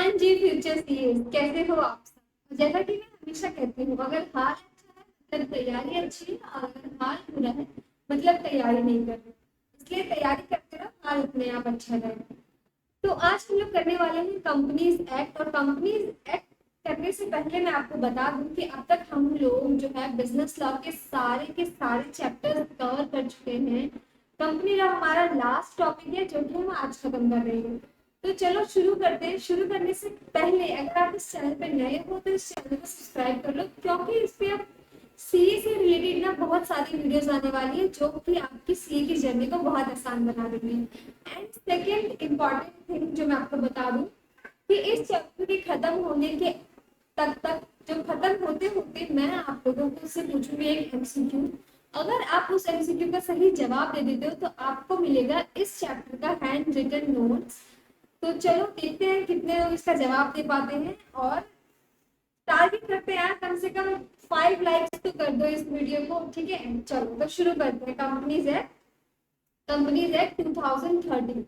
हाँ जी, future CS कैसे हो आप सब। जैसा कि मैं हमेशा कहती हूँ, अगर हाल अच्छा है मतलब तैयारी अच्छी है, और अगर हाल बुरा है मतलब तैयारी नहीं कर रहे। इसलिए तैयारी करते रहो, हाल अपने आप अच्छा रहेगा। तो आज हम लोग करने वाले हैं कंपनीज एक्ट। और कंपनीज एक्ट करने से पहले मैं आपको बता दूं कि अब तक हम लोग जो है बिजनेस लॉ के सारे चैप्टर्स कवर कर चुके हैं। कंपनी लॉ हमारा लास्ट टॉपिक है जो कि हम आज खत्म कर रहे हैं। तो चलो शुरू करते हैं। शुरू करने से पहले अगर आप इस चैनल पे नए हो तो इस चैनल को सब्सक्राइब कर लो, क्योंकि इस पे अब सीए से रिलेटेड ना बहुत सारी वीडियोस आने वाली है जो कि आपकी सीए की जर्नी को बहुत आसान बना देंगे। एंड सेकेंड इम्पॉर्टेंट थिंग जो मैं आपको बता दूं कि इस चैप्टर के खत्म होने के तक जो खत्म होते होते मैं आप लोगों को उससे पूछूंगी एक एमसीक्यू। अगर आप उस एमसीक्यू का सही जवाब दे देते हो तो आपको मिलेगा इस चैप्टर का हैंड रिटन नोट्स। तो चलो देखते हैं कितने लोग इसका जवाब दे पाते हैं, और टारगेट करते हैं कम से कम 5 लाइक्स तो कर दो इस वीडियो को, ठीक है। चलो तो शुरू करते हैं। Companies act 2013।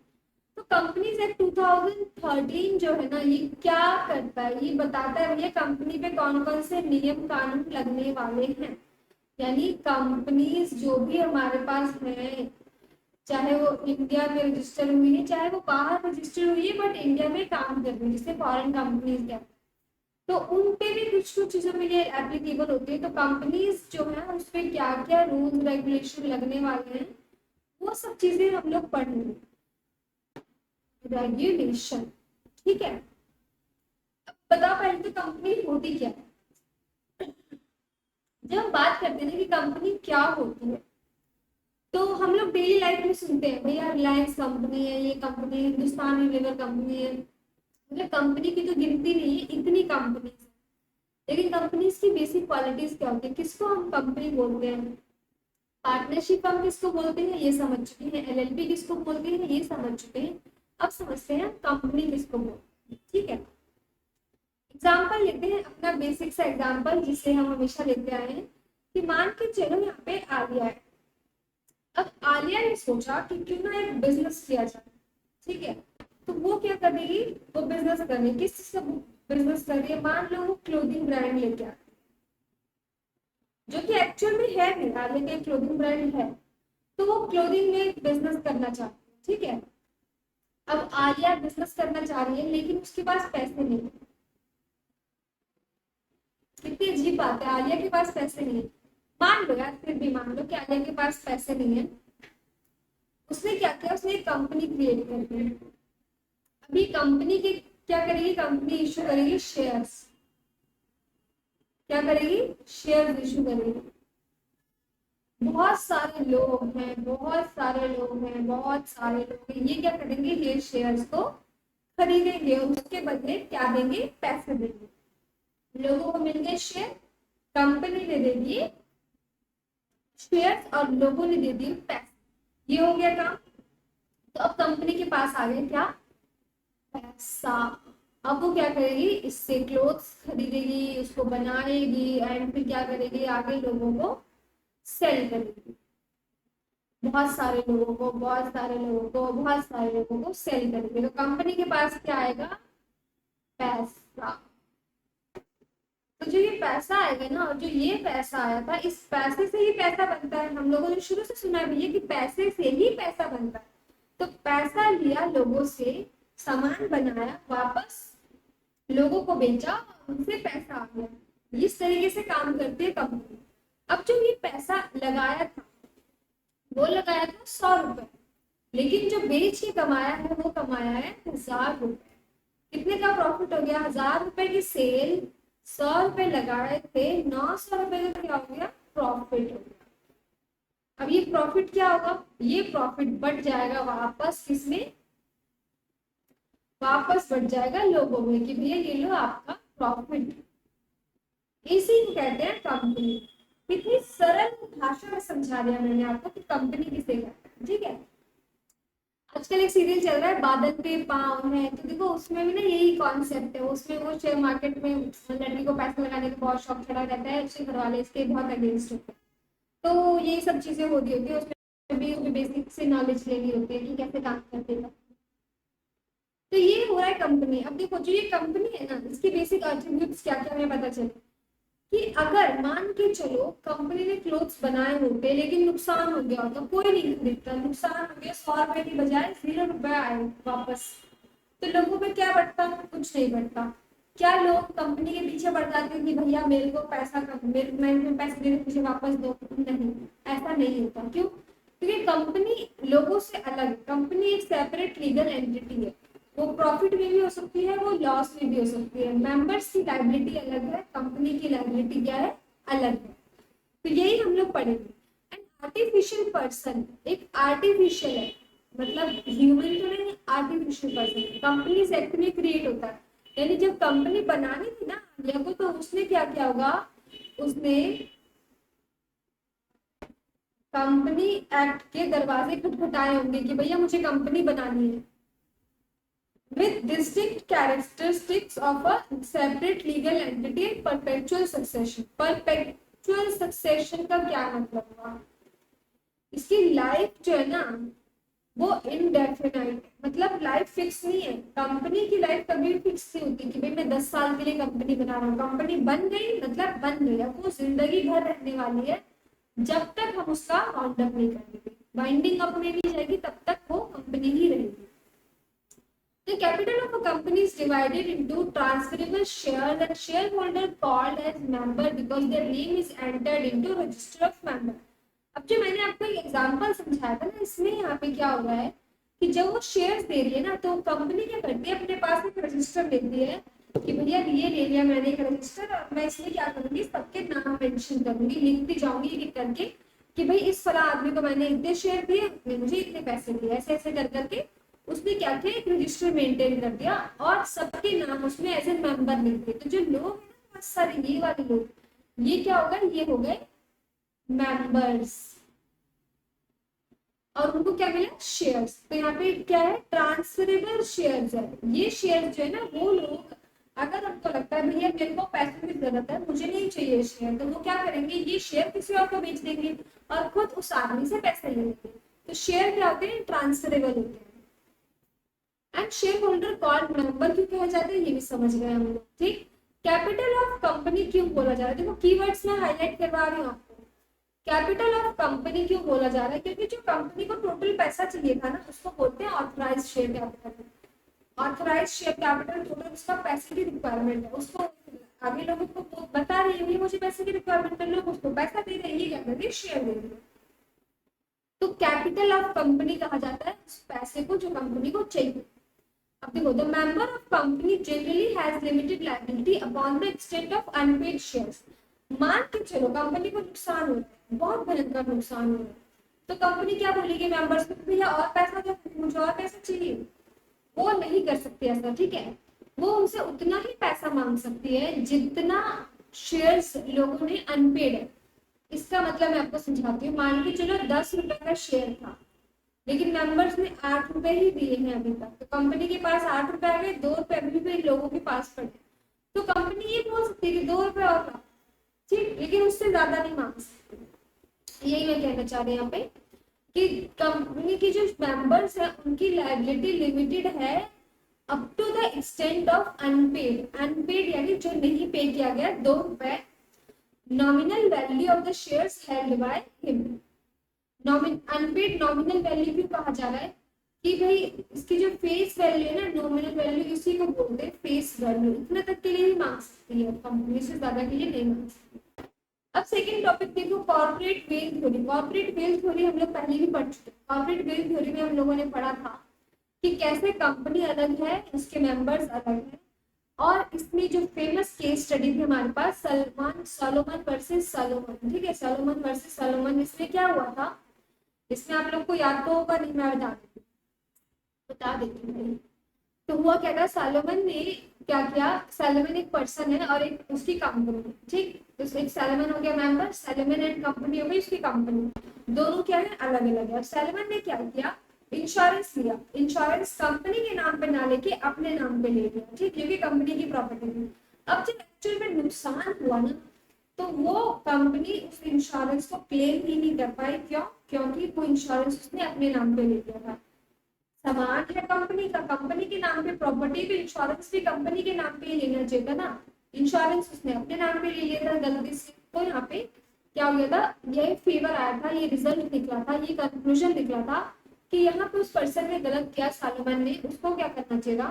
तो कंपनीज एक्ट 2013 जो है ना, ये क्या करता है, ये बताता है भैया कंपनी पे कौन कौन से नियम कानून लगने वाले हैं। यानी कंपनीज जो भी हमारे पास है, चाहे वो इंडिया में रजिस्टर हुई है चाहे वो बाहर रजिस्टर हुई है, बट इंडिया में काम कर रही है, जिसे फॉरेन कंपनीज कहते हैं, तो उन पे भी कुछ कुछ चीजों में ये एप्लीकेबल होती है। तो कंपनीज जो है उस पे क्या क्या रूल्स रेगुलेशन लगने वाले हैं वो सब चीजें हम लोग पढ़ेंगे। रेगुलेशन, ठीक है। बताओ पहले तो कंपनी होती क्या है। जब हम बात करते हैं कि कंपनी क्या होती है, तो हम लोग डेली लाइफ में सुनते हैं भैया रिलायंस कंपनी है, ये कंपनी हिंदुस्तान यूनिलीवर कंपनी है। मतलब कंपनी की तो गिनती नहीं है, इतनी कंपनी है। लेकिन कंपनीज की बेसिक क्वालिटीज क्या होती है, किसको हम कंपनी बोलते हैं। पार्टनरशिप हम किसको बोलते हैं ये समझ चुके हैं, एलएलपी किसको बोलते हैं ये समझ चुके हैं। अब समझते हैं कंपनी किसको बोलते हैं, ठीक है। एग्जाम्पल लेते हैं अपना बेसिक सा एग्जाम्पल जिसे हम हमेशा लेते आए हैं, कि मान के चलो यहाँ पे आलिया है। अब आलिया ने सोचा कि क्यों ना एक बिजनेस किया जाए, ठीक है। तो वो क्या करेगी, वो बिजनेस कर रही है। किस चीज का बिजनेस कर रही है, मान लो वो क्लोथिंग ब्रांड लेके आ, जो कि एक्चुअल में है नहीं, आलिया का क्लोथिंग ब्रांड है। तो वो क्लोथिंग में बिजनेस करना चाहती है, ठीक है। अब आलिया बिजनेस करना चाह रही है लेकिन उसके पास पैसे नहीं है। कितनी अजीब बात है, आलिया के पास पैसे नहीं है। मान लो यार, फिर भी मान लो कि आलिया के पास पैसे नहीं है। उसने क्या किया, उसने एक कंपनी क्रिएट कर दी। अभी कंपनी के क्या करेगी, कंपनी इशू करेगी शेयर्स। क्या करेगी, शेयर्स इशू करेगी। बहुत सारे लोग हैं, बहुत सारे लोग हैं, बहुत सारे लोग हैं, ये क्या करेंगे, ये शेयर्स को खरीदेंगे, उसके बदले क्या देंगे, पैसे देंगे। लोगों को मिल गए शेयर, कंपनी ने दे दिए शेयर्स और लोगों ने दे दिए पैसे। ये हो गया काम। तो अब कंपनी के पास आ गया क्या, पैसा। अब वो क्या करेगी, इससे क्लोथ्स खरीदेगी, उसको बनाएगी, एंड फिर क्या करेगी, आगे लोगों को सेल करेगी। बहुत सारे लोगों को, बहुत सारे लोगों को, बहुत सारे लोगों को सेल करेगी। तो कंपनी के पास क्या आएगा, पैसा। तो जो ये पैसा आएगा ना, और जो ये पैसा आया था, इस पैसे से ही पैसा बनता है। हम लोगों ने शुरू से सुना है भैया कि पैसे से ही पैसा बनता है। तो पैसा लिया लोगों से, सामान बनाया, वापस लोगों को बेचा, उनसे पैसा आ गया। इस तरीके से काम करती है कंपनी। अब जो ये पैसा लगाया था, वो लगाया था 100 रुपए, लेकिन जो बेच के कमाया है वो कमाया है 1000 रुपए। कितने का प्रॉफिट हो गया, 1000 रुपए की सेल, 100 रुपए लगाए थे, 900 रुपए का क्या हो गया, प्रॉफिट हो गया। अब ये प्रॉफिट क्या होगा, ये प्रॉफिट बढ़ जाएगा वापस किसमें, वापस बढ़ जाएगा लोगों में, कि भैया ये लो आपका प्रॉफिट। इसी को कहते हैं कंपनी। कितनी सरल भाषा में समझा दिया मैंने आपको कि कंपनी किसे कहते हैं, ठीक है। आजकल एक सीरियल चल रहा है बादल पे पाँव है, तो देखो उसमें भी ना यही कॉन्सेप्ट है। उसमें वो शेयर मार्केट में लड़की को पैसे लगाने का बहुत शौक चढ़ा रहता है, उसके घर वाले इसके बहुत अगेंस्ट होते हैं। तो ये सब चीजें होती होती है, उसमें भी बेसिक से नॉलेज लेनी होती है कि कैसे काम करते हैं। तो ये हो रहा है कंपनी। अब देखो जो ये कंपनी है ना, इसकी बेसिक एट्रीब्यूट्स क्या क्या हमें पता चले कि अगर मान के चलो कंपनी ने क्लोथ्स बनाए होते लेकिन नुकसान हो गया होता, कोई नहीं खरीदता, नुकसान हो गया, 100 रुपए की बजाय 0 रुपए आए वापस, तो लोगों में क्या बढ़ता? कुछ नहीं बढ़ता। क्या लोग कंपनी के पीछे बढ़ जाते हैं कि भैया मेरे को पैसा मैं पैसे देने मुझे वापस दो? नहीं, ऐसा नहीं होता। क्यों? क्योंकि कंपनी लोगों से अलग है, कंपनी एक सेपरेट लीगल एंटिटी है। वो प्रॉफिट में भी हो सकती है, वो लॉस में भी हो सकती है। मेंबर्स की लायबिलिटी अलग है, कंपनी की लायबिलिटी क्या है? अलग है। तो यही हम लोग पढ़ेंगे। एंड आर्टिफिशियल पर्सन एक आर्टिफिशियल है, मतलब ह्यूमन तो नहीं, आर्टिफिशियल पर्सन कंपनी एक्ट में क्रिएट होता है। यानी जब कंपनी बनानी थी ना आलिया को, तो उसने क्या किया होगा? उसने कंपनी एक्ट के दरवाजे खटखटाए होंगे कि भैया मुझे कंपनी बनानी है, with distinct characteristics of a separate legal entity and perpetual succession. Perpetual succession का क्या मतलब हुआ? इसकी लाइफ जो है ना वो इनडेफिनाइट, मतलब लाइफ फिक्स नहीं है। कंपनी की लाइफ कभी भी फिक्स नहीं होती कि भाई मैं 10 साल के लिए कंपनी बना रहा हूँ, कंपनी बन गई मतलब बन गई, अब वो जिंदगी भर रहने वाली है जब तक हम उसका राउंड अप नहीं करेंगे, बाइंडिंग अप में नहीं जाएगी तब तक वो कंपनी ही रहेगी। The capital of a company is divided into transferable shares and shareholder called as member because their name is entered into register of member. अब जो मैंने आपको एक एग्जांपल समझाया था ना, इसमें यहाँ पे क्या हो रहा है कि जब वो शेयर्स दे रही है ना, तो कंपनी क्या करती है, अपने पास एक रजिस्टर लेती है कि भैया ये ले लिया मैंने एक रजिस्टर, और मैं इसमें क्या करूंगी, सबके नाम मेंशन करूंगी, लिखती जाऊंगी लिख करके कि भाई इस फला आदमी को मैंने इतने शेयर दिए, उसने मुझे इतने पैसे दिए, ऐसे ऐसे कर करके उसने क्या किया, एक रजिस्टर मेंटेन कर दिया और सबके नाम उसमें एज ए मेंबर लिख दिए। तो जो लोग हैं ना बहुत सारे ये वाले लोग, ये क्या होगा, ये हो गए मेंबर्स, और उनको क्या मिला, शेयर्स। तो यहाँ पे क्या है, ट्रांसफरेबल शेयर्स है। ये शेयर्स जो है ना, वो लोग अगर उनको लगता है भैया मेरे को पैसे की जरूरत है, मुझे नहीं चाहिए शेयर, तो वो क्या करेंगे, ये शेयर किसी और को बेच देंगे और खुद उस आदमी से पैसे ले लेंगे। तो शेयर क्या होते हैं, ट्रांसफरेबल होते हैं। And share holder called member क्यों कहा जाता है, ये भी समझ गए हम लोग। ठीक, कैपिटल ऑफ कंपनी क्यों बोला जा रहा है, देखो कीवर्ड्स में हाईलाइट करवा रही हूँ आपको। कैपिटल ऑफ कंपनी क्यों बोला जा रहा है, क्योंकि जो कंपनी को टोटल पैसा चाहिए था ना, उसको बोलते हैं authorise share capital. Authorise share capital total उसका पैसे की रिक्वायरमेंट है, उसको आगे लोगों को बता रही है मुझे पैसे की रिक्वायरमेंट है, लोग उसको पैसा दे रहे हैं, ये क्या कर रही है, शेयर दे रही है। तो कैपिटल ऑफ कंपनी कहा जाता है उस पैसे को जो कंपनी को चाहिए। अब देखो, the member of company generally has limited liability upon the extent of unpaid shares. मान के चलो कंपनी को नुकसान हो रहा है, बहुत भयंकर नुकसान हो रहा है, तो कंपनी क्या बोलेगी मेंबर्स को, भैया और पैसा दो, मुझे और पैसा चाहिए। वो नहीं कर सकती ऐसा, ठीक है। वो उनसे उतना ही पैसा मांग सकती है जितना शेयर्स लोगों ने अनपेड है। इसका मतलब मैं आपको समझाती हूँ। मान के चलो 10 रुपए का शेयर था, लेकिन मेंबर्स ने 8 रुपए ही दिए हैं अभी तक, तो कंपनी के पास 8 रुपए आ गए, 2 रुपए अभी भी लोगों के पास पड़े, तो कंपनी ये बोल सकती है कि 2 रुपए और ला, ठीक, लेकिन उससे ज्यादा नहीं मांग सकती। यही मैं कहना चाह रही हूँ यहाँ पे कि कंपनी की जो मेंबर्स है उनकी लायबिलिटी लिमिटेड है up to the extent of unpaid. Unpaid यानी जो नहीं पे किया गया, 2 रुपए nominal value of the shares held by him. Unpaid nominal value क्यों कहा जा रहा है कि भाई इसकी जो फेस वैल्यू है ना, नॉमिनल वैल्यू, इसी को बोलते हैं फेस वैल्यू। इतने तक के लिए ही मांग सकती है कंपनी, से ज्यादा के लिए नहीं मांग सकती। अब सेकंड टॉपिक देखो, corporate wealth theory. Corporate wealth theory हम लोग पहले भी पढ़ चुके हैं। कॉर्पोरेट वेल्थ थ्योरी में हम लोगों ने पढ़ा था कि कैसे कंपनी अलग है, उसके मेंबर्स अलग है, और इसमें जो फेमस केस स्टडी थी हमारे पास, सोलोमन वर्सेस सोलोमन, ठीक है, सोलोमन वर्सेस सोलोमन। इसमें क्या हुआ था, इसमें आप लोग को याद तो होगा, नहीं मैं बता देती हूँ। तो हुआ क्या था, सोलोमन ने क्या किया, सोलोमन एक पर्सन है और एक उसकी कंपनी, ठीक, तो एक सोलोमन हो गया मेंबर, सोलोमन एंड कंपनी हो गई उसकी कंपनी, दोनों क्या है, अलग अलग है। सोलोमन ने क्या किया, इंश्योरेंस लिया, इंश्योरेंस कंपनी के नाम पे ना लेके अपने नाम पे ले लिया, ठीक, क्योंकि कंपनी की प्रॉपर्टी थी। अब जब एक्चुअल में नुकसान हुआ ना, तो वो कंपनी उस इंश्योरेंस को क्लेम ही नहीं कर पाई। क्यों? क्योंकि वो इंश्योरेंस उसने अपने नाम पे ले लिया था। सामान है कंपनी का, कंपनी के नाम पे प्रॉपर्टी, तो इंश्योरेंस भी कंपनी के नाम पे ही लेना चाहिए था ना। इंश्योरेंस उसने अपने नाम पे ले लिया था गलती से, तो यहाँ पे क्या हो गया था, ये फेवर आया था, ये रिजल्ट निकला था, ये कंक्लूजन निकला था कि यहाँ पे उस पर्सन ने गलत किया, सालोमन ने, उसको क्या करना चाहिए था,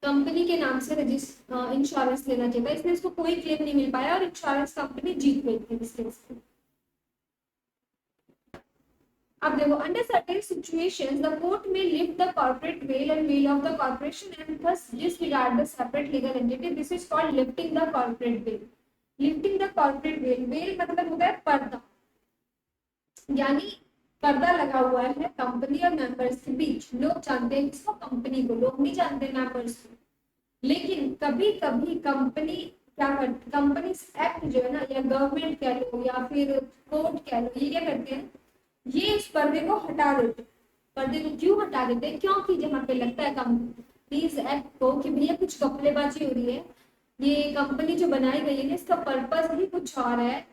कंपनी के नाम से इंश्योरेंस लेना चाहिए था, इसलिए इसको कोई क्लेम नहीं मिल पाया और इंश्योरेंस कंपनी जीत गई थी इस केस में। अब देखो, under certain situations the court may lift the corporate veil and veil of the corporation and thus disregard the separate legal entity, this is called lifting the corporate veil. Lifting the corporate veil, veil मतलब होता है पर्दा, यानी पर्दा लगा हुआ है company और मेंबर्स के बीच, लोग जानते हैं किसको, कंपनी को, लोग नहीं जानते मेंबर्स को। लेकिन कभी कभी कंपनी क्या करती, कंपनी एक्ट जो है ना, या गवर्नमेंट कह लो या फिर कोर्ट कह लो, ये क्या करते हैं, ये इस पर्दे को हटा देते। पर्दे को क्यों हटा देते हैं, क्योंकि जहाँ पे लगता है कंपनीज एक्ट को कि भैया कुछ घपलेबाजी हो रही है, ये कंपनी जो बनाई गई है इसका पर्पस ही कुछ और है,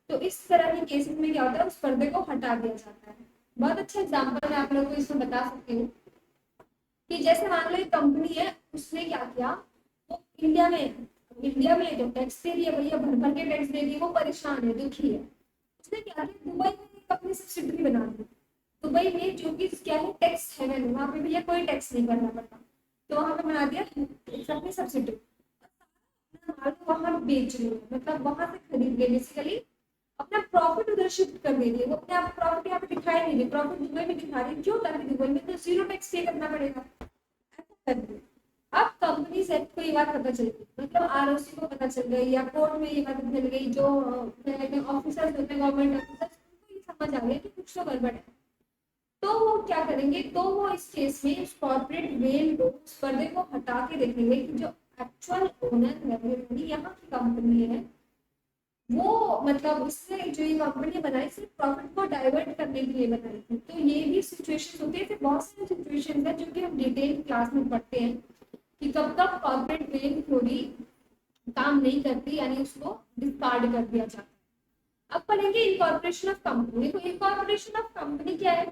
तो इस तरह के केसेस में क्या होता है, उस पर्दे को हटा दिया जाता है। बहुत अच्छा एग्जाम्पल मैं आप लोगों को इसमें बता सकती हूँ कि जैसे मान लो एक कंपनी है, उसने क्या किया, वो इंडिया में जो टैक्स दे रही है भैया, भर भर के टैक्स दे रही है, वो परेशान है, दुखी है। उसने क्या किया, दुबई में एक अपनी सब्सिडरी बना दी। दुबई में जो कि क्या है, टैक्स हेवन, वहां पे भैया कोई टैक्स नहीं भरना पड़ता, तो वहां पे बना दिया अपनी सब्सिडरी, माल वहां बेच रही है, मतलब वहां से खरीद के बेसिकली अपना प्रॉफिट उधर शिफ्ट कर दे रही है। वो अपने आप प्रॉफिट यहाँ पे दिखाई नहीं दे, प्रॉफिट दुबई में दिखा रही है, क्यों, ताकि दुबई में तो जीरो टैक्स पे करना पड़ेगा, ऐसा कर रही है। अब कंपनी एक्ट को ये बात पता चल गई, मतलब आरओसी को पता चल गई या कोर्ट में ये बात चल गई, जो ऑफिसर्स होते हैं गवर्नमेंट ऑफिसर्स, उनको ये समझ आ गया कि कुछ तो गड़बड़ है। तो वो क्या करेंगे, तो वो इस केस में उस कॉर्पोरेट वेल को, उस पर्दे को हटा के देखेंगे कि जो एक्चुअल ओनर है, यहाँ की कंपनी है, वो मतलब उसने जो ये कंपनी बनाई सिर्फ प्रॉफिट को डाइवर्ट करने के लिए बनाई थी। तो ये भी सिचुएशन होती है, ऐसे बहुत सारी सिचुएशन है जो कि हम डिटेल क्लास में पढ़ते हैं कि कब कब कॉर्पोरेट वेल थ्योरी काम नहीं करती, यानी उसको डिस्कार्ड कर दिया जाता है। अब पढ़ेंगे इनकॉर्पोरेशन ऑफ कंपनी। तो इनकॉर्पोरेशन ऑफ कंपनी क्या है,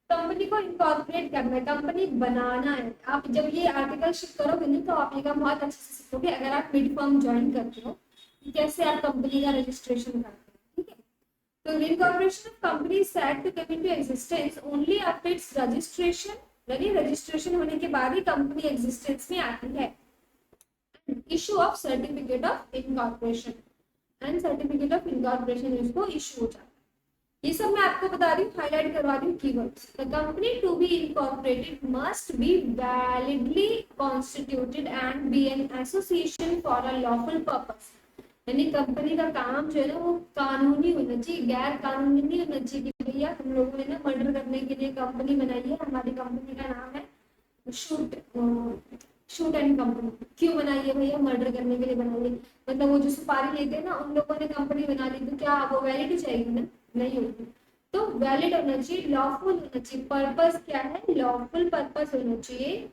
कंपनी को इनकॉर्पोरेट करना है, कंपनी बनाना है। आप जब ये आर्टिकल शिफ्ट करोगे नहीं तो आप ये काम बहुत अच्छे से सीखोगे अगर आप मिड फर्म ज्वाइन करते हो, कैसे आप कंपनी का रजिस्ट्रेशन करते हैं, ठीक है। तो incorporation of company is said to come into existence only after its registration, यानी रजिस्ट्रेशन होने के बाद ही कंपनी एग्जिस्टेंस में आती है। Issue of certificate of incorporation, and certificate of incorporation इसको इशू हो जाता है। ये सब मैं आपको बता रही हूँ, हाईलाइट करवा रही हूँ keywords. The company to be incorporated must be validly constituted and be an association for a lawful purpose, यानी कंपनी का काम जो है ना वो कानूनी होना चाहिए, गैर कानूनी नहीं होना चाहिए कि भैया हम लोगों ने ना मर्डर करने के लिए कंपनी बनाई है, हमारी कंपनी का नाम है शूट एंड कंपनी। क्यों बनाई है भैया, मर्डर करने के लिए बनाई है, मतलब वो जो सुपारी लेते हैं ना, उन लोगों ने कंपनी बना ली, तो क्या वो वैलिड हो जाएगी ना, नहीं होगी। तो वैलिड होना चाहिए, लॉफुल होना चाहिए, पर्पस क्या है, लॉफुल पर्पस होना चाहिए।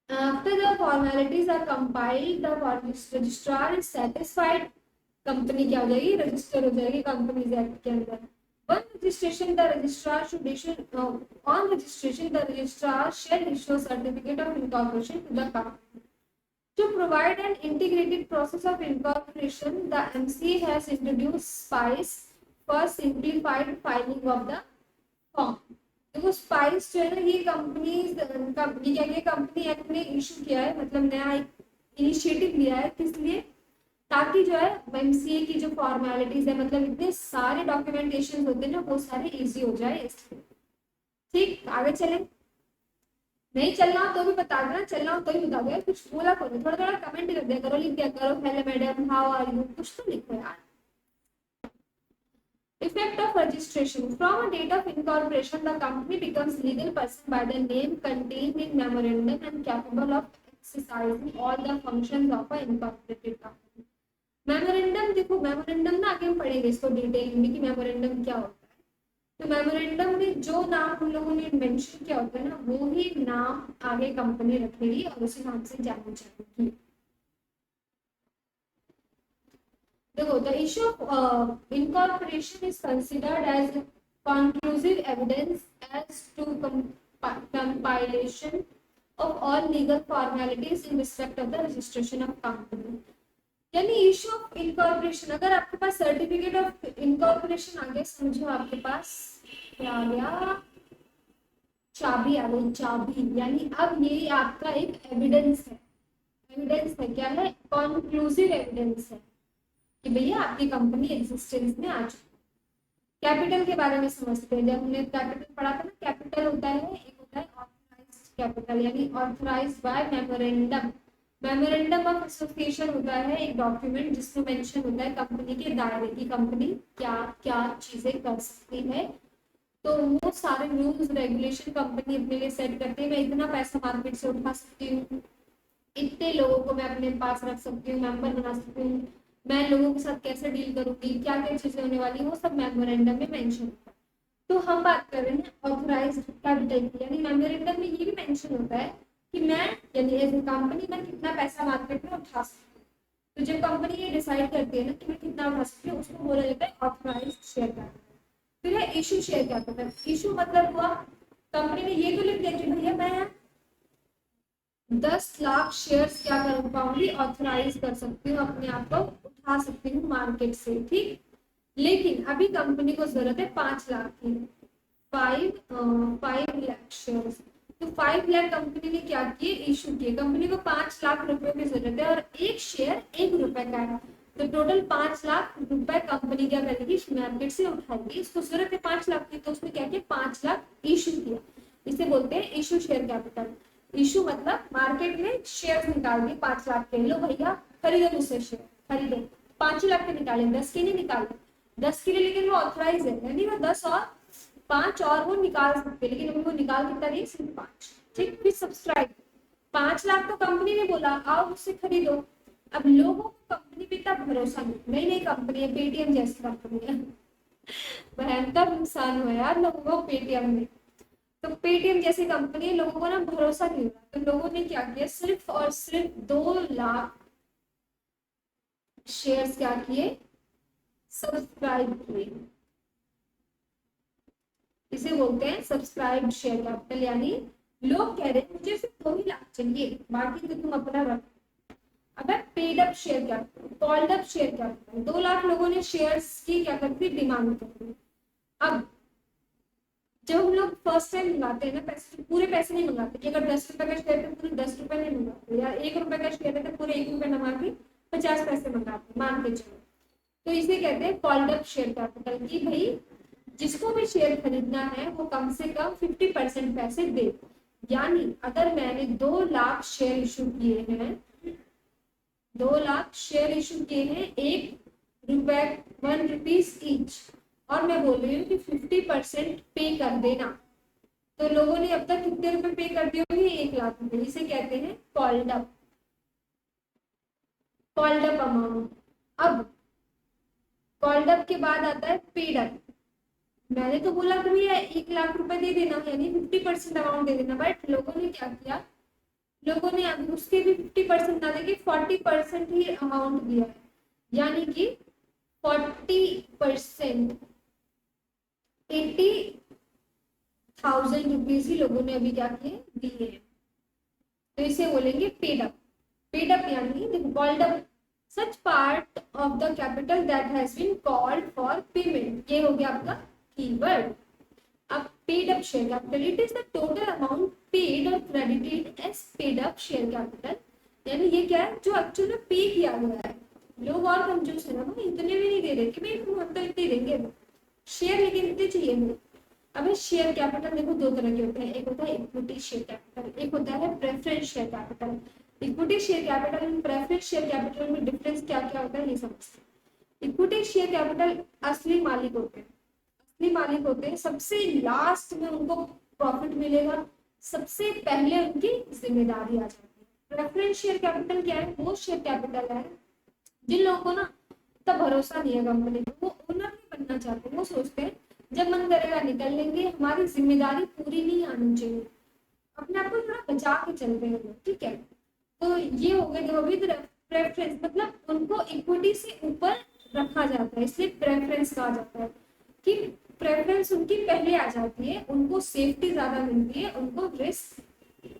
After the formalities are compiled, the registrar is satisfied, company क्या हो जाएगी, रजिस्टर हो जाएगी कंपनीज एक्ट के अंदर। On registration, the registrar should issue on registration the registrar shall issue certificate of incorporation to the company. To provide an integrated process of incorporation, the MCA has introduced SPICE for simplified filing of the form. देखो spice जो है ना, ये company act ने issue किया है, मतलब नया इनिशिएटिव लिया है, किस लिए, ताकि जो है एमसीए की जो फॉर्मेलिटीज है, मतलब इतने सारे डॉक्यूमेंटेशन होते हैं ना, वो सारे इजी हो जाए इसलिए। ठीक, आगे चलें। नहीं चलना हो तो भी बता देना, चलना हो तो भी बता दो, कुछ बोला करो, थोड़ा थोड़ा कमेंट कर दिया करो, लिख दिया करो, hello madam, how are you, कुछ तो लिखो यार। Effect of registration. From a date of incorporation, the company becomes legal person by the name contained in memorandum and capable of exercising all the functions of a incorporated company. Memorandum देखो, memorandum ना आगे हम पढ़ेंगे इसको detail में कि memorandum क्या होता है। तो मेमोरेंडम में जो नाम हम लोगों ने मेंशन किया होता है ना, वो ही नाम आगे कंपनी रखेगी और उसी नाम से जानी जाएगी। The issue of incorporation is considered as conclusive evidence as to compilation of all legal formalities in respect of the registration of company. यानी इशू ऑफ इनकॉर्पोरेशन, अगर आपके पास सर्टिफिकेट ऑफ इनकॉर्पोरेशन आ गया, समझो आपके पास क्या आ गया, चाबी आ गई, चाबी, यानी अब ये आपका एक एविडेंस है। एविडेंस है, क्या है, कॉन्क्लूसिव एविडेंस है कि भैया आपकी कंपनी एग्जिस्टेंस में आ चुकी। कैपिटल के बारे में समझते हैं, जब हमने कैपिटल पढ़ा था ना, कैपिटल होता है, एक होता है ऑथराइज्ड कैपिटल, यानी authorised bye memorandum. Memorandum of association होता है एक डॉक्यूमेंट जिसमें मेंशन होता है कंपनी के दायरे की, कंपनी क्या क्या चीजें कर सकती है। तो वो सारे रूल्स रेगुलेशन कंपनी अपने लिए सेट करती है। मैं इतना पैसा मार्केट से उठा सकती हूँ, इतने लोगों को मैं अपने पास रख सकती हूँ, मेंबर बना सकती हूँ, मैं लोगों के साथ कैसे डील करूंगी, क्या क्या चीजें होने वाली, वो सब मेमोरेंडम में मेंशन होता है। तो हम बात कर रहे हैं ऑथराइज्ड कैपिटल की, यानी मेमोरेंडम में ये भी मेंशन होता है कि मैं, यानी एज ए कंपनी, मैं कितना पैसा मार्केट में उठा सकती हूँ। तो जब कंपनी ये डिसाइड करती है ना कि मैं कितना उठा सकती हूँ, उसको बोला जाता है ऑथराइज्ड शेयर कैपिटल। फिर है इशू शेयर कैपिटल। इशू मतलब हुआ कंपनी ने ये तो लिख दिया कि भैया मैं 10 लाख शेयर्स क्या कर पाऊंगी, ऑथराइज कर सकती हूँ, अपने आप को उठा सकती हूँ मार्केट से, ठीक। लेकिन अभी कंपनी को जरूरत है 5 लाख की, 5 लाख शेयर्स। तो 5 लाख कंपनी ने क्या किए, इशू किए। कंपनी को 5 लाख रुपए की जरूरत है और एक शेयर 1 रुपए का है, तो टोटल 5 लाख रुपए कंपनी क्या करेगी, मार्केट से उठाएगी। इसको जरूरत है 5 लाख की, तो उसने क्या किया, 5 लाख इशू किया। इसे बोलते हैं इशू शेयर कैपिटल। इशू मतलब मार्केट में शेयर निकाल दिए 5 लाख के, लो भैया खरीदो मुझसे शेयर, खरीदो। 5 लाख के निकाले, 10 के नहीं निकाले, 10 के लिए, लेकिन वो ऑथराइज है, यानी वो 10 और 5 और वो निकाल सकते, लेकिन उनको निकाल कितना नहीं, सिर्फ 5, ठीक। फिर सब्सक्राइब, 5 लाख तो कंपनी ने बोला आओ मुझसे खरीदो। अब लोगों को कंपनी पे इतना भरोसा नहीं, नई कंपनी है, पेटीएम जैसी कंपनी है, भयंकर नुकसान हुआ यार लोगों को पेटीएम में। तो पेटीएम जैसी कंपनी, लोगों को ना भरोसा नहीं हुआ, तो लोगों ने क्या किया, सिर्फ और सिर्फ 2 लाख शेयर्स क्या किए, सब्सक्राइब किए। इसे बोलते हैं सब्सक्राइब शेयर कैपिटल, यानी लोग कह रहे हैं मुझे सिर्फ 2 ही लाख चाहिए, बाकी तो तुम अपना रख। अब paid up share capital, called up share capital, 2 lakh लोगों ने शेयर्स की क्या करती, डिमांड करती। अब जब हम लोग फर्स्ट टाइम मंगाते हैं ना पैसे, तो पूरे पैसे नहीं मंगाते कि अगर 10 रुपए का शेयर है तो पूरे 10 रुपए नहीं मंगाते, या 1 रुपए का शेयर है तो पूरे 1 रुपए मंगा के 50 पैसे मंगाते, मान के चलो। तो इसे कहते हैं कॉल्ड अप शेयर कैपिटल, कि भाई जिसको भी शेयर खरीदना है वो कम से कम 50% पैसे दे। यानी अगर मैंने 2 लाख शेयर इशू किए हैं, 2 लाख शेयर इशू किए हैं, 1 रुपीज ईच, और मैं बोल रही हूँ कि 50% पे कर देना, तो लोगों ने अब तक कितने रुपए पे कर दिए होंगे, 1 लाख रुपए। इसे कहते हैं called up, called up amount. अब कॉल्ड अप के बाद आता है पेड अप। मैंने तो बोला कि भैया 1 लाख रुपए दे देना, यानी 50% अमाउंट दे देना, बट लोगों ने क्या किया, लोगों ने अभी उसके भी 50% ना देके 40% ही अमाउंट दिया है, यानी कि 40%, 80,000 रुपीज ही लोगों ने अभी क्या किए, दिए हैं। तो इसे बोलेंगे पेड अप। पेड अप यानी देखो, called up such part of the capital that has been called for payment, ये हो गया आपका कीवर्ड। अब paid up share capital, it is the total amount paid or credited as paid up share capital, यानी ये क्या है, जो एक्चुअली पे किया गया है। लोग और कंजूस है ना, इतने भी नहीं दे रहे कि भाई हम तो इतने देंगे शेयर, लेकिन इतने चाहिए हमें। अब शेयर कैपिटल देखो 2 तरह के होते हैं, एक होता है इक्विटी शेयर कैपिटल, एक होता है preference share capital. Equity share capital और प्रेफरेंस शेयर कैपिटल में डिफरेंस क्या क्या होता है ये समझते हैं। इक्विटी शेयर कैपिटल असली मालिक होते हैं, असली मालिक होते हैं, सबसे लास्ट में उनको प्रॉफिट मिलेगा, सबसे पहले उनकी जिम्मेदारी आ जाती है। प्रेफरेंस शेयर कैपिटल क्या है, वो शेयर कैपिटल है जिन लोगों को ना इतना भरोसा नहीं है कंपनी को, वो ओनर नहीं बनना चाहते, वो सोचते हैं जब मन करेगा निकल लेंगे, हमारी जिम्मेदारी पूरी नहीं आनी चाहिए, अपने आप को थोड़ा बचा के चल रहे हैं, ठीक है। तो ये हो गया देखो, विद प्रेफरेंस मतलब उनको इक्विटी से ऊपर रखा जाता है, इसलिए प्रेफरेंस कहा जाता है कि प्रेफरेंस उनकी पहले आ जाती है, उनको सेफ्टी ज्यादा मिलती है, उनको रिस्क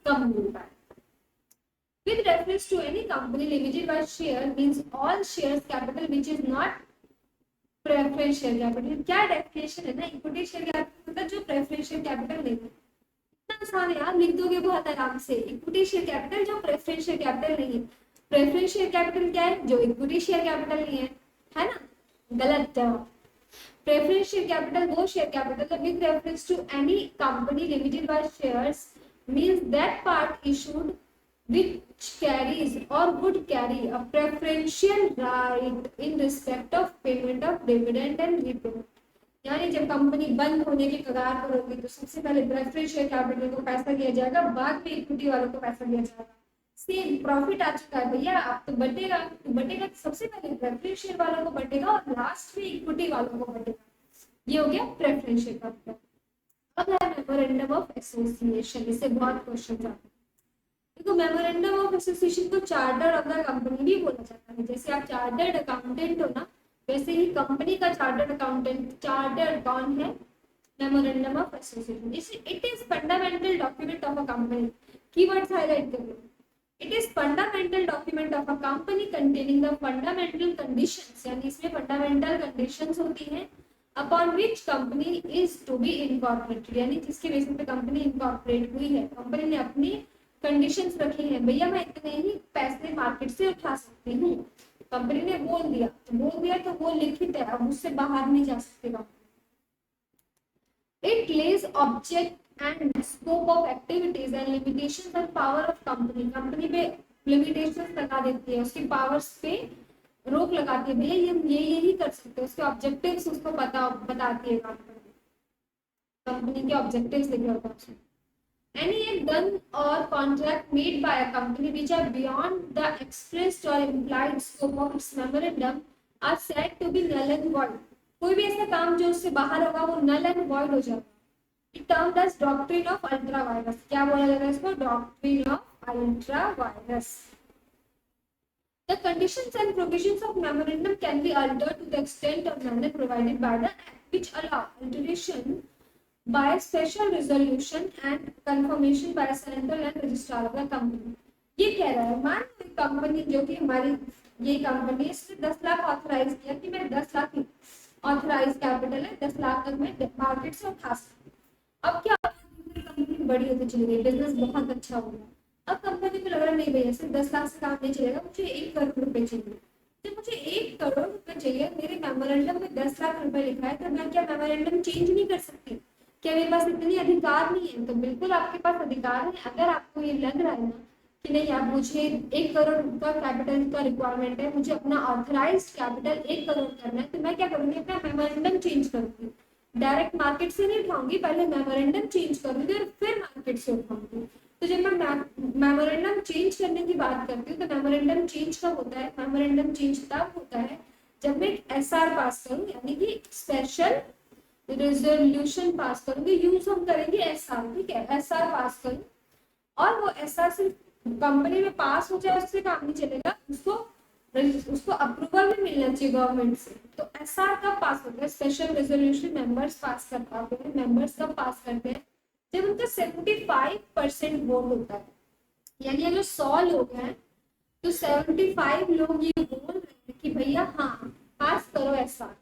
कम मिलता है। With reference to any company limited by share means all shares capital which is not preference share capital। क्या डेफिनेशन है ना, इक्विटी शेयर कैपिटल मतलब जो प्रेफरेंस शेयर कैपिटल नहीं है। इतना आसान है यार, लिख दोगे बहुत आराम से। इक्विटी शेयर कैपिटल जो प्रेफरेंस शेयर कैपिटल नहीं है। प्रेफरेंस शेयर कैपिटल क्या है, जो इक्विटी शेयर कैपिटल नहीं है ना? गलत जवाब। प्रेफरेंस शेयर कैपिटल वो share capital with reference to any company limited by shares means that part issued which carries or would carry a preferential right in respect of payment of dividend and repayment। यानी जब company बंद होने की कगार पर होगी तो सबसे पहले प्रेफरेंस शेयर कैपिटल को पैसा दिया जाएगा, बाद में इक्विटी वालों को पैसा दिया जाएगा। सेम प्रॉफिट आ चुका है भैया, आप तो बटेगा तो सबसे पहले प्रेफरेंस शेयर वालों को बटेगा और लास्ट में इक्विटी वालों को बटेगा। ये हो गया प्रेफरेंस शेयर कैपिटल। अब है मेमोरेंडम ऑफ एसोसिएशन, इससे बहुत क्वेश्चन आते हैं। देखो मेमोरेंडम ऑफ एसोसिएशन को चार्टर ऑफ द कंपनी भी बोला जाता है। जैसे आप चार्टर्ड अकाउंटेंट हो ना, वैसे ही कंपनी का चार्टर्ड अकाउंटेंट, चार्टर्ड कौन है? Memorandum of association. It is fundamental document of a company. Keywords highlight कर लो। It is fundamental document of a company containing the fundamental conditions, यानी इसमें फंडामेंटल कंडीशंस होती हैं upon which company is to be incorporated, यानी जिसके basis पे company incorporate हुई है। कंपनी ने अपनी कंडीशंस रखी हैं, भैया मैं इतने ही पैसे मार्केट से उठा सकती हूँ। कंपनी ने बोल दिया तो वो लिखित है, अब उससे बाहर नहीं जा सकते company. It Lay's object and scope of activities and limitations and power of company. Company पे लिमिटेशंस लगा देती है, उसकी पावर्स पे रोक लगाती है, भैया ये यही कर सकते हो। उसके ऑब्जेक्टिव्स उसको बताती है कंपनी के ऑब्जेक्टिव्स लिखे होते हैं। Any act done or contract made by a company which are beyond the expressed or implied scope of its memorandum are said to be null and void। कोई भी ऐसा काम जो उससे बाहर होगा वो null and void हो जाएगा। It termed as doctrine of ultra virus। क्या बोला जाएगा इसको? Doctrine of ultra virus। The conditions and provisions of memorandum can be altered to the extent or manner provided by the act, which allow alteration by special resolution and confirmation by central and registrar of the company। ये कह रहा है, मान लो company जो कि हमारी ये company है, इसने 10 लाख ऑथराइज किया कि मैं 10 लाख ऑथराइज कैपिटल है, 10 लाख तक मैं मार्केट से उठा सकती। अब क्या कंपनी बड़ी होती चली गई, बिजनेस बहुत अच्छा हो गया। अब कंपनी को लग रहा नहीं भैया सिर्फ 10 लाख से काम नहीं चलेगा, मुझे 1 करोड़ रुपए चाहिए। जब मुझे 1 करोड़ रुपए चाहिए, मेरे मेमोरेंडम में 10 लाख रुपए लिखा है, तो मैं क्या मेमोरेंडम चेंज नहीं कर सकती? क्या मेरे पास इतनी अधिकार नहीं है? तो बिल्कुल आपके पास अधिकार है। अगर आपको ये लग रहा है ना कि नहीं आप मुझे 1 करोड़ का कैपिटल का रिक्वायरमेंट है, मुझे अपना ऑथराइज्ड कैपिटल 1 करोड़ करना है, तो मैं क्या करूंगी? अपना मेमोरेंडम चेंज करूंगी। डायरेक्ट मार्केट से नहीं उठाऊंगी, पहले मेमोरेंडम चेंज करूंगी और फिर मार्केट से उठाऊंगी। तो जब मैं मेमोरेंडम चेंज करने की बात करती हूँ तो मेमोरेंडम चेंज कब होता है? मेमोरेंडम चेंज तब होता है जब मैं एसआर पास करूँ, यानी कि स्पेशल रेजोल्यूशन पास करूंगी। यूज हम करेंगे एसआर, ठीक है? एसआर पास करूं और वो एसआर सिर्फ कंपनी में पास हो जाए उससे काम नहीं चलेगा, उसको अप्रूवल भी मिलना चाहिए गवर्नमेंट से। तो एसआर कब पास होता है? स्पेशल रेजोल्यूशन मेंबर्स पास कर पाते हैं। मेंबर्स कब पास करते हैं? जब उनका 75% वोट होता है। यानी अगर 100 लोग हैं तो 75 लोग ये बोल रहे हैं कि भैया हाँ पास करो एसआर,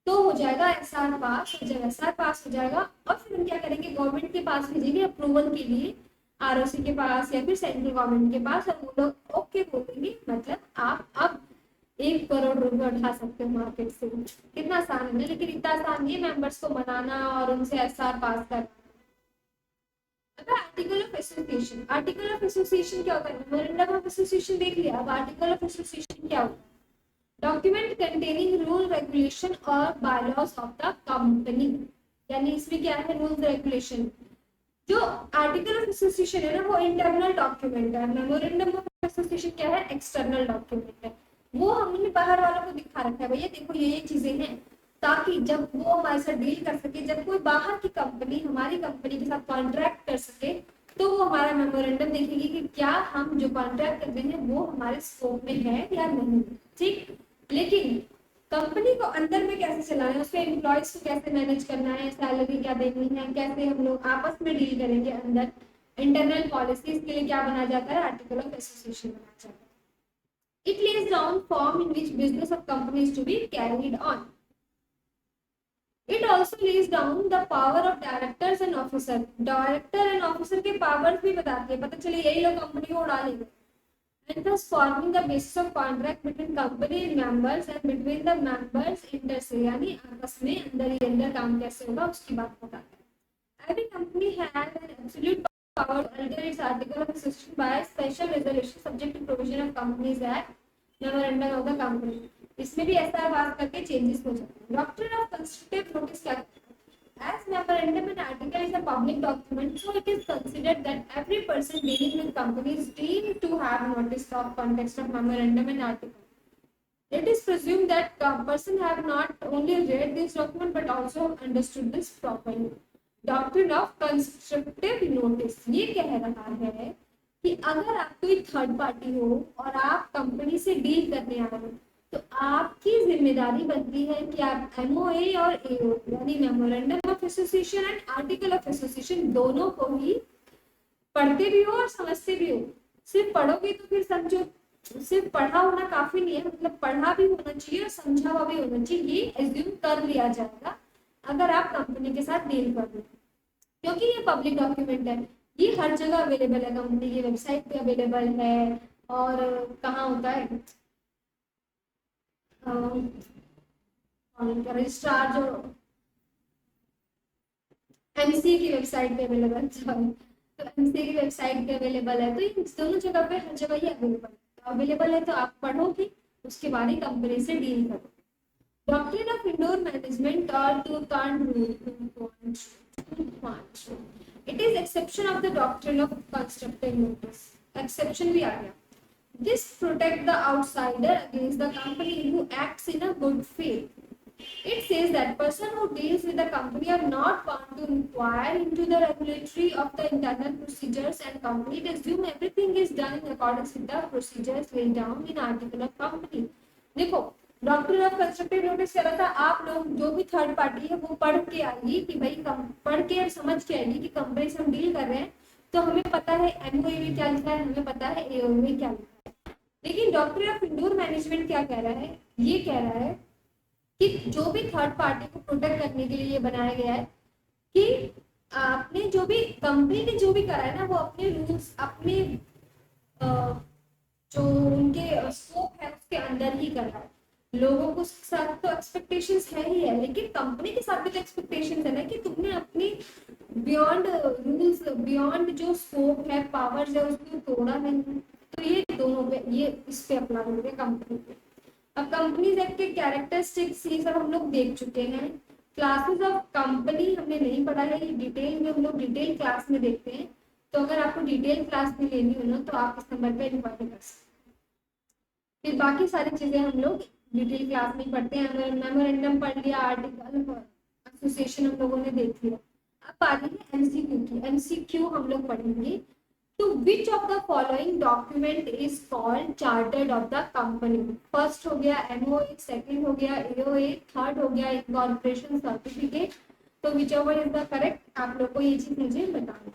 तो हो जाएगा एसआर पास। और जब एसआर पास हो जाएगा और फिर हम क्या करेंगे? गवर्नमेंट के पास भेजेंगे अप्रूवल के लिए, आरओसी के पास या फिर सेंट्रल गवर्नमेंट के पास, और वो लोग ओके बोलेंगे, मतलब आप अब 1 करोड़ रुपए उठा सकते हो मार्केट से। कितना आसान है, लेकिन इतना आसान नहीं मेंबर्स को मनाना और उनसे एसआर पास करना। Article of association. Article of association क्या होता है? मेमोरेंडम ऑफ एसोसिएशन देख लिया, अब आर्टिकल ऑफ एसोसिएशन क्या होता है? डॉक्यूमेंट कंटेनिंग रूल रेगुलेशन और बायलॉज ऑफ द कंपनी। यानी इसमें क्या है? Rules regulation. जो आर्टिकल ऑफ एसोसिएशन है ना वो इंटरनल डॉक्यूमेंट है, मेमोरेंडम ऑफ एसोसिएशन क्या है? एक्सटर्नल डॉक्यूमेंट है। वो हमने बाहर वालों को दिखा रखा है, भैया देखो ये चीजें हैं, ताकि जब वो हमारे साथ डील कर सके, जब कोई बाहर की कंपनी हमारी कंपनी के साथ कॉन्ट्रैक्ट कर सके, तो वो हमारा मेमोरेंडम देखेगी कि क्या हम जो कॉन्ट्रैक्ट कर रहे हैं वो हमारे स्कोप में है या नहीं। ठीक, लेकिन कंपनी को अंदर में कैसे चलाना है, उसके एम्प्लॉयज को कैसे मैनेज करना है, सैलरी क्या देनी है, कैसे हम लोग आपस में डील करेंगे, अंदर इंटरनल पॉलिसीज के लिए क्या बनाया जाता है, आर्टिकल ऑफ एसोसिएशन बनाया जाता है. It lays down form in which business of company is to be carried on. It also lays down the power of directors and officers. Director and officer के powers भी बताती है, पता चले यही लोग कंपनी को उड़ा लेंगे. And thus forming the basis of contract between company members and between the members inter se, यानी आपस में अंदर ही अंदर काम कैसे होगा उसकी बात बताता है. Every company has an absolute power to alter its article of association by special resolution subject to provision of Companies Act, memorandum of the company. इसमें भी ऐसा बात करके चेंजेस हो जाते हैं. डॉक्ट्रिन ऑफ कंस्ट्रक्टिव नोटिस क्या कहता है? As memorandum and article is a public document, so it is considered that every person dealing with companies deemed to have notice of context of memorandum and article. It is presumed that the person have not only read this document but also understood this properly. Doctrine of constructive notice ये कह रहा है कि अगर आप कोई third party हो और आप कंपनी से डील करने आ रहे हो तो आपकी जिम्मेदारी बनती है कि आप एमओए और एओ यानी memorandum of association and article of association दोनों को ही पढ़ते भी हो और समझते भी हो. सिर्फ पढ़ोगे तो फिर समझो, सिर्फ पढ़ा होना काफी नहीं है, मतलब पढ़ा भी होना चाहिए और समझा हुआ भी होना चाहिए. ये एज्यूम कर लिया जाएगा अगर आप कंपनी के साथ डील कर रहे हो, क्योंकि ये पब्लिक डॉक्यूमेंट है. ये हर जगह अवेलेबल है, कंपनी की वेबसाइट पे अवेलेबल है. और कहाँ होता है रजिस्ट्रार जो एमसी की वेबसाइट पे अवेलेबल, तो एमसी की वेबसाइट पे अवेलेबल है. तो इन दोनों जगह पे हर जगह ही अवेलेबल है. तो आप पढ़ोगे उसके बाद ही कंपनी से डील करोगे. डॉक्ट्रिन ऑफ इंडोर मैनेजमेंट और Turquand rule. It is exception of the doctrine of constructive notice. Exception भी आ गया. This protect the outsider against the company who acts in a good faith. It says that person who deals with the company are not bound to inquire into the regulatory of the internal procedures and company. They assume everything is done in accordance with the procedures laid down in article of company. देखो doctrine of constructive notice कह रहा था आप लोग जो भी third party है वो पढ़ के आएगी कि भाई पढ़ के समझ के आएगी कि कंपनी से हम डील कर रहे हैं तो हमें पता है एमओए में क्या लिखा है, हमें पता है एओए में क्या लिखा है. लेकिन डॉक्ट्रिन ऑफ इंडोर मैनेजमेंट क्या कह रहा है, ये कह रहा है कि जो भी थर्ड पार्टी को प्रोटेक्ट करने के लिए ये बनाया गया है कि आपने जो भी कंपनी ने जो भी करा है ना वो अपने रूल्स अपने जो उनके स्कोप है उसके अंदर ही कर रहा है. लोगों को साथ तो एक्सपेक्टेशंस है ही है, लेकिन कंपनी के साथ भी तो एक्सपेक्टेशंस है ना कि तुमने अपनी बियॉन्ड रूल्स बियॉन्ड जो स्कोप है पावर्स है उसको तोड़ा नहीं. तो ये दोनों पे ये इस पे अप्लाई होंगे कंपनी पे. अब कंपनीज एक्ट के कैरेक्टरिस्टिक्स ये सब हम लोग देख चुके हैं. क्लासेस ऑफ कंपनी हमने नहीं पढ़ा है, ये डिटेल में हम लोग डिटेल क्लास में देखते हैं. तो अगर आपको डिटेल क्लास में लेनी हो ना तो आप इस नंबर पे इंक्वायरी कर सकते हैं. फिर बाकी सारी चीजें हम लोग डिटेल क्लास में पढ़ते हैं. मेमोरेंडम पढ़ लिया, आर्टिकल एसोसिएशन हम लोगों ने देख लिया. अब आ रही है एमसीक्यू की. एमसीक्यू हम लोग पढ़ेंगे. तो which of the following document is called chartered of the company. First हो गया एमओए, सेकंड हो गया एओए, थर्ड हो गया इनकॉर्पोरेशन सर्टिफिकेट. तो विच ओवर इज द करेक्ट, आप लोग को ये चीज मुझे बताना है.